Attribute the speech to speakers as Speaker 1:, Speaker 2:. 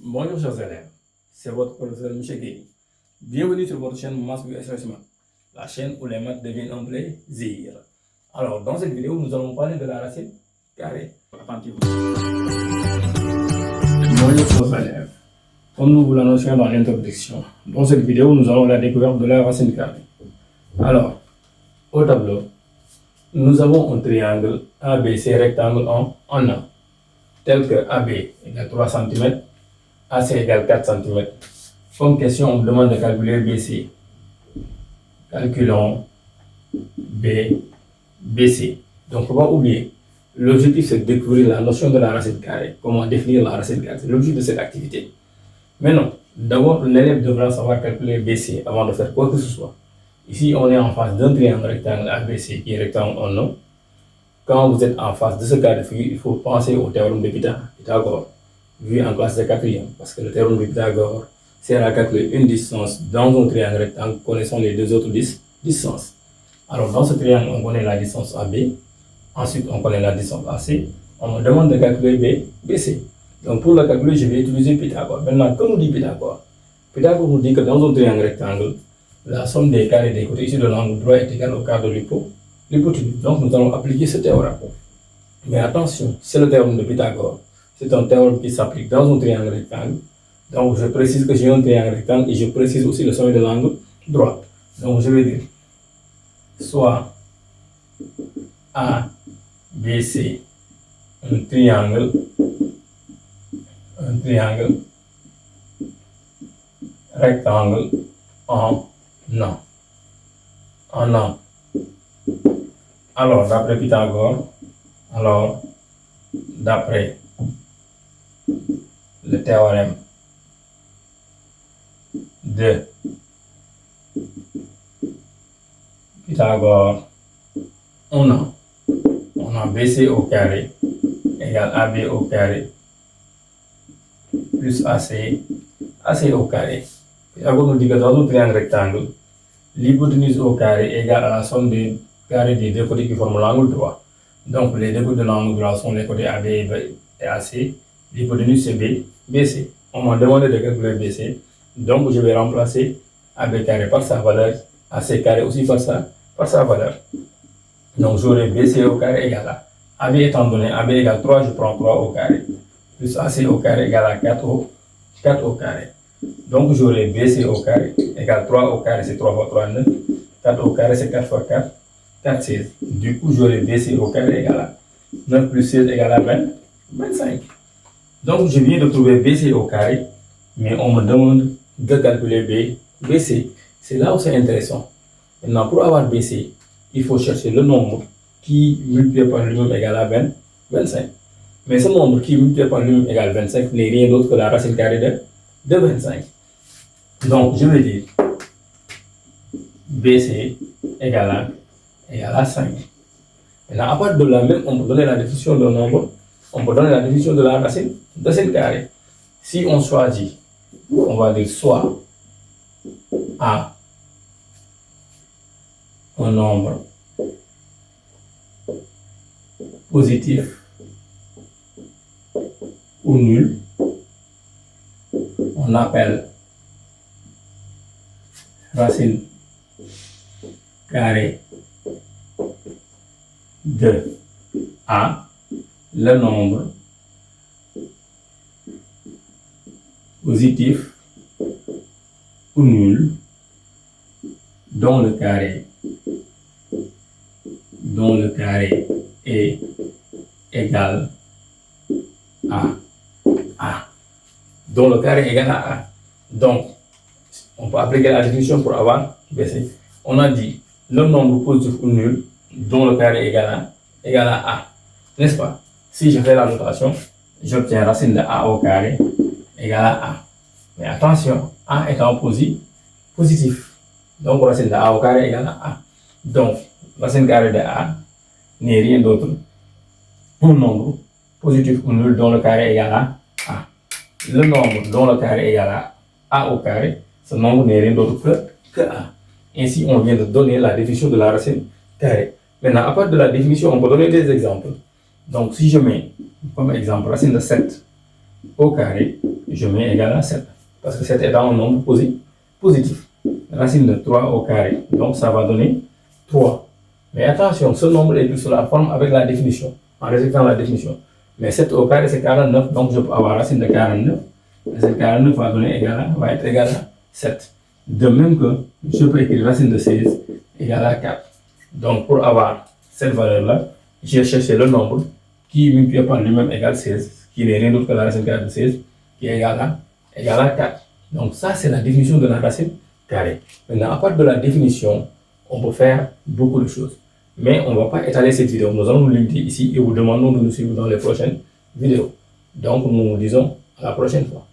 Speaker 1: Bonjour chers élèves, c'est votre professeur M. Gueye. Bienvenue sur votre chaîne Maths + SOS Maths, la chaîne où les maths deviennent un plaisir. Alors, dans cette vidéo, nous allons parler de la racine carrée. Attentivement. Bonjour chers élèves, comme nous vous l'annoncions dans l'introduction, dans cette vidéo, nous allons à la découverte de la racine carrée. Alors, au tableau, nous avons un triangle ABC rectangle en A, tel que AB égale 3 cm, AC égale 4 cm. Comme question, on me demande de calculer BC. Calculons BC. Donc, faut pas oublier, l'objectif c'est de découvrir la notion de la racine carrée. Comment définir la racine carrée, c'est l'objectif de cette activité. Maintenant, d'abord, l'élève devra savoir calculer BC avant de faire quoi que ce soit. Ici, on est en face d'un triangle rectangle ABC qui est rectangle en A. Quand vous êtes en face de ce cas de figure, il faut penser au théorème de Pythagore, vu en classe de 4e, parce que le théorème de Pythagore sert à calculer une distance dans un triangle rectangle connaissant les deux autres distances. Alors, dans ce triangle, on connaît la distance AB, ensuite on connaît la distance AC, on me demande de calculer BC. Donc, pour le calculer, je vais utiliser Pythagore. Maintenant, que nous dit Pythagore? Pythagore nous dit que dans un triangle rectangle, la somme des carrés des côtés issus de l'angle droit est égale au quart de l'hypoténuse. Donc, nous allons appliquer ce théorème. Mais attention, c'est le théorème de Pythagore. C'est un théorème qui s'applique dans un triangle rectangle. Donc, je précise que j'ai un triangle rectangle et je précise aussi le sommet de l'angle droit. Donc, je vais dire soit ABC, un triangle rectangle en A. Alors, d'après Pythagore, d'après le théorème de Pythagore, on a BC au carré égale AB au carré plus AC au carré. Pythagore nous dit que dans un triangle rectangle, l'hypoténuse au carré égale à la somme des carrés des deux côtés qui forment l'angle droit. Donc, les deux côtés de l'angle droit sont les côtés AB et AC. L'hypoténuse c'est BC. On m'a demandé de calculer BC. Donc, je vais remplacer AB carré par sa valeur, AC carré aussi par sa valeur. Donc, j'aurai BC au carré égale à AB étant donné AB égale 3, je prends 3 au carré. Plus AC au carré égale à 4 au carré. Donc, j'aurai BC au carré égale 3 au carré, c'est 3 fois 3, 9. 4 au carré, c'est 4 fois 4, 4, 16. Du coup, j'aurai BC au carré égale à 9 plus 16 égale à 25. Donc, je viens de trouver BC au carré, mais on me demande de calculer BC. C'est là où c'est intéressant. Maintenant, pour avoir BC, il faut chercher le nombre qui multiplié par lui-même égale à 25. Mais ce nombre qui multiplié par lui-même égale 25 n'est rien d'autre que la racine carrée de 25. Donc, je vais dire BC égale à 5. Maintenant, à partir de là même, on peut donner la définition d'un nombre, on peut donner la définition de la racine carrée. Si on choisit, on va dire soit A, un nombre positif ou nul, on appelle racine carrée de A le nombre positif ou nul dont le carré est égal à A. Dont le carré est égal à A. Donc, on peut appliquer la définition pour avoir BC. On a dit le nombre positif ou nul dont le carré est égal à A. N'est-ce pas? Si je fais la notation, j'obtiens racine de A au carré égale à A. Mais attention, A étant positif. Donc, racine de A au carré égale à A. Donc, racine carrée de A n'est rien d'autre qu'un nombre positif ou nul dont le carré est égal à A. Le nombre dont le carré est égal à A au carré, ce nombre n'est rien d'autre que A. Ainsi, on vient de donner la définition de la racine carrée. Maintenant, à partir de la définition, on peut donner des exemples. Donc, si je mets comme exemple racine de 7 au carré, je mets égal à 7. Parce que 7 étant un nombre positif. Racine de 3 au carré, donc ça va donner 3. Mais attention, ce nombre est sous la forme avec la définition, en respectant la définition. Mais 7 au carré, c'est 49, donc je peux avoir racine de 49. Racine de 49 va être égal à 7. De même que je peux écrire racine de 16 égale à 4. Donc pour avoir cette valeur-là, j'ai cherché le nombre qui multiplié par lui-même égale 16, qui n'est rien d'autre que la racine carrée de 16, qui est égale à 4. Donc ça, c'est la définition de la racine carrée. Maintenant, à partir de la définition, on peut faire beaucoup de choses. Mais on ne va pas étaler cette vidéo. Nous allons nous limiter ici et vous demandons de nous suivre dans les prochaines vidéos. Donc, nous vous disons à la prochaine fois.